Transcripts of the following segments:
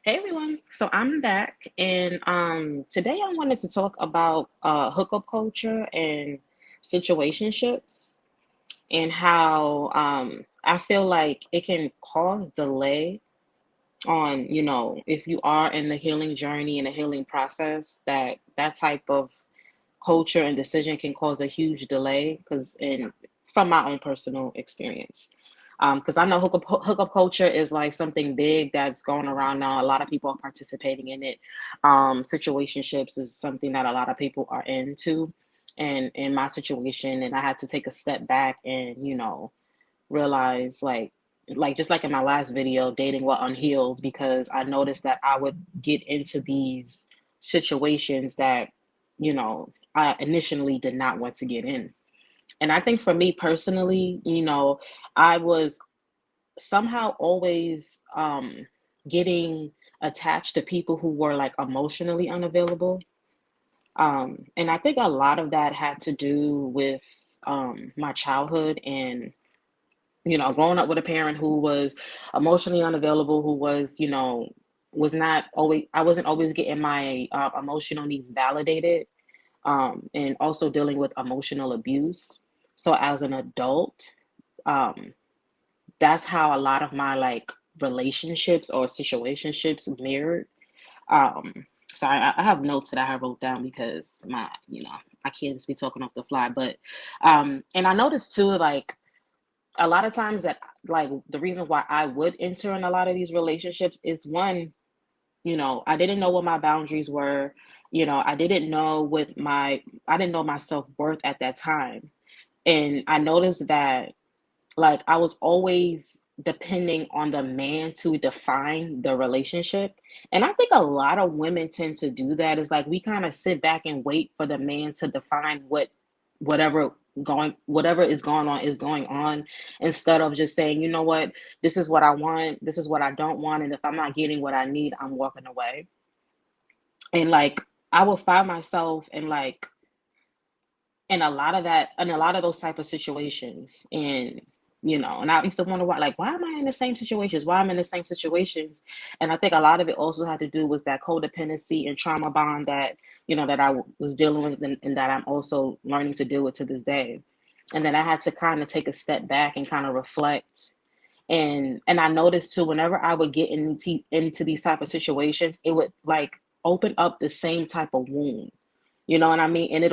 Hey everyone, so I'm back, and today I wanted to talk about hookup culture and situationships, and how I feel like it can cause delay on, if you are in the healing journey and the healing process, that type of culture and decision can cause a huge delay. Because in from my own personal experience, because I know hookup culture is like something big that's going around now. A lot of people are participating in it. Situationships is something that a lot of people are into, and in my situation, and I had to take a step back and realize, like just like in my last video, dating while unhealed, because I noticed that I would get into these situations that I initially did not want to get in. And I think for me personally, I was somehow always getting attached to people who were like emotionally unavailable. And I think a lot of that had to do with my childhood, and growing up with a parent who was emotionally unavailable, who was, was not always, I wasn't always getting my emotional needs validated, and also dealing with emotional abuse. So as an adult, um, that's how a lot of my like relationships or situationships mirrored. So I have notes that I have wrote down because I can't just be talking off the fly. But and I noticed too, like a lot of times that like the reason why I would enter in a lot of these relationships is one, I didn't know what my boundaries were. I didn't know my self-worth at that time. And I noticed that like I was always depending on the man to define the relationship. And I think a lot of women tend to do that. Is like we kind of sit back and wait for the man to define whatever whatever is going on, instead of just saying, you know what, this is what I want, this is what I don't want, and if I'm not getting what I need, I'm walking away. And like I will find myself in a lot of those type of situations. And and I used to wonder why am I in the same situations, why I'm in the same situations. And I think a lot of it also had to do with that codependency and trauma bond that that was dealing with, and that I'm also learning to deal with to this day. And then I had to kind of take a step back and kind of reflect. And I noticed too, whenever I would get into these type of situations, it would like open up the same type of wound. You know what I mean? And it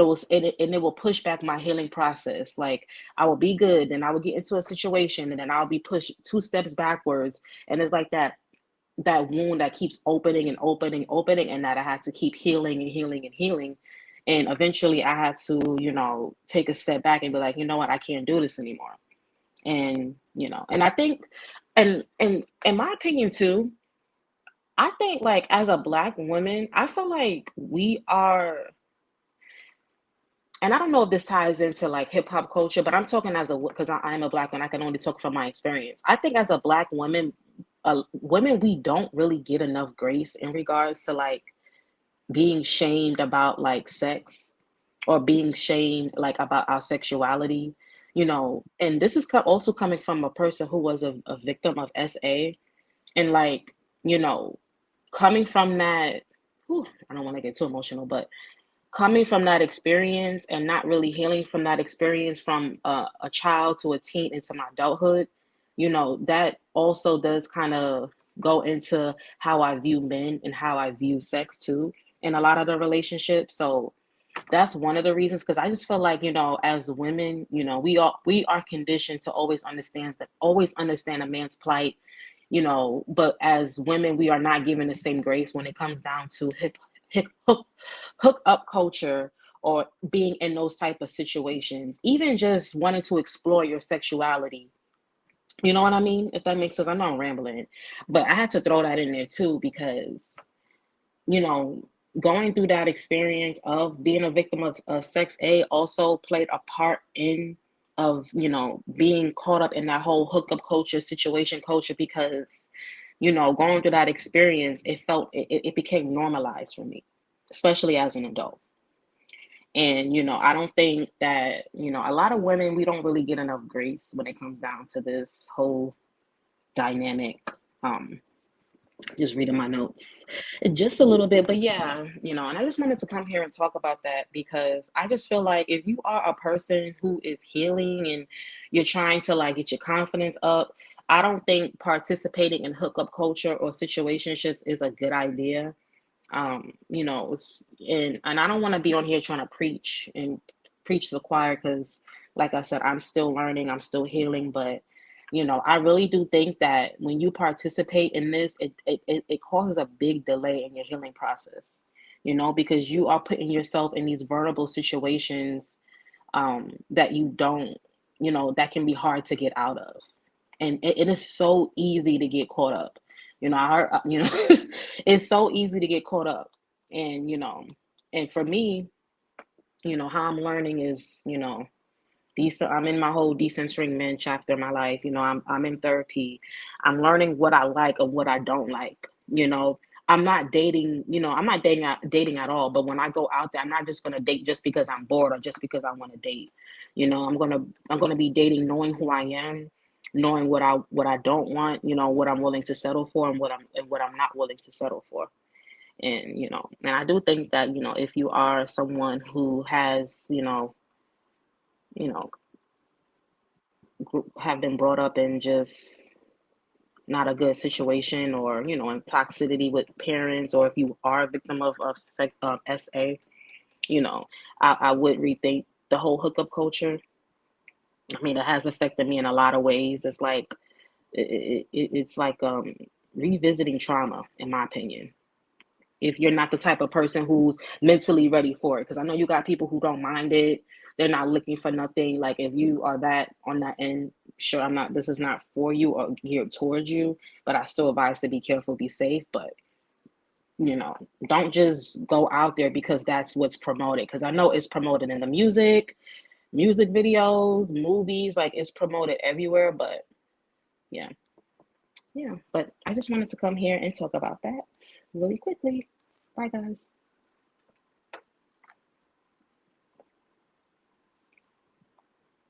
will push back my healing process. Like I will be good, and I will get into a situation, and then I'll be pushed two steps backwards. And it's like that wound that keeps opening and opening, and that I had to keep healing and healing and healing. And eventually I had to, take a step back and be like, you know what, I can't do this anymore. And and I think, and in my opinion too, I think like as a black woman, I feel like we are, and I don't know if this ties into like hip hop culture, but I'm talking as a, because I'm a black one, I can only talk from my experience. I think as a black woman, women, we don't really get enough grace in regards to like being shamed about like sex, or being shamed like about our sexuality. And this is also coming from a person who was a victim of SA. And like, you know, coming from that, whew, I don't want to get too emotional, but coming from that experience and not really healing from that experience from a child to a teen into my adulthood, that also does kind of go into how I view men and how I view sex too in a lot of the relationships. So that's one of the reasons, because I just feel like, as women, we are conditioned to always understand a man's plight. But as women, we are not given the same grace when it comes down to hook up culture, or being in those type of situations, even just wanting to explore your sexuality. You know what I mean? If that makes sense. I know I'm rambling, but I had to throw that in there too, because you know, going through that experience of being a victim of sex A also played a part in of, being caught up in that whole hookup culture, situation culture, because, going through that experience, it became normalized for me, especially as an adult. And, I don't think that, a lot of women, we don't really get enough grace when it comes down to this whole dynamic. Um, Just reading my notes just a little bit, but yeah, and I just wanted to come here and talk about that because I just feel like if you are a person who is healing and you're trying to like get your confidence up, I don't think participating in hookup culture or situationships is a good idea. And I don't want to be on here trying to preach to the choir because, like I said, I'm still learning, I'm still healing, but I really do think that when you participate in this, it causes a big delay in your healing process, because you are putting yourself in these vulnerable situations that you don't, that can be hard to get out of. And it is so easy to get caught up. I heard, it's so easy to get caught up. And, and for me, how I'm learning is, I'm in my whole decentering men chapter of my life. I'm in therapy. I'm learning what I like and what I don't like. I'm not dating, dating at all. But when I go out there, I'm not just gonna date just because I'm bored or just because I want to date. I'm gonna be dating knowing who I am, knowing what I don't want, what I'm willing to settle for and what I'm not willing to settle for. And and I do think that, if you are someone who has, you know, have been brought up in just not a good situation, or in toxicity with parents, or if you are a victim of SA, you know I would rethink the whole hookup culture. I mean, it has affected me in a lot of ways. It's like it's like revisiting trauma, in my opinion, if you're not the type of person who's mentally ready for it. Because I know you got people who don't mind it. They're not looking for nothing. Like if you are that on that end, sure, I'm not. This is not for you or geared towards you. But I still advise to be careful, be safe. But you know, don't just go out there because that's what's promoted. Because I know it's promoted in the music videos, movies. Like it's promoted everywhere. But yeah, yeah. But I just wanted to come here and talk about that really quickly. Bye, guys.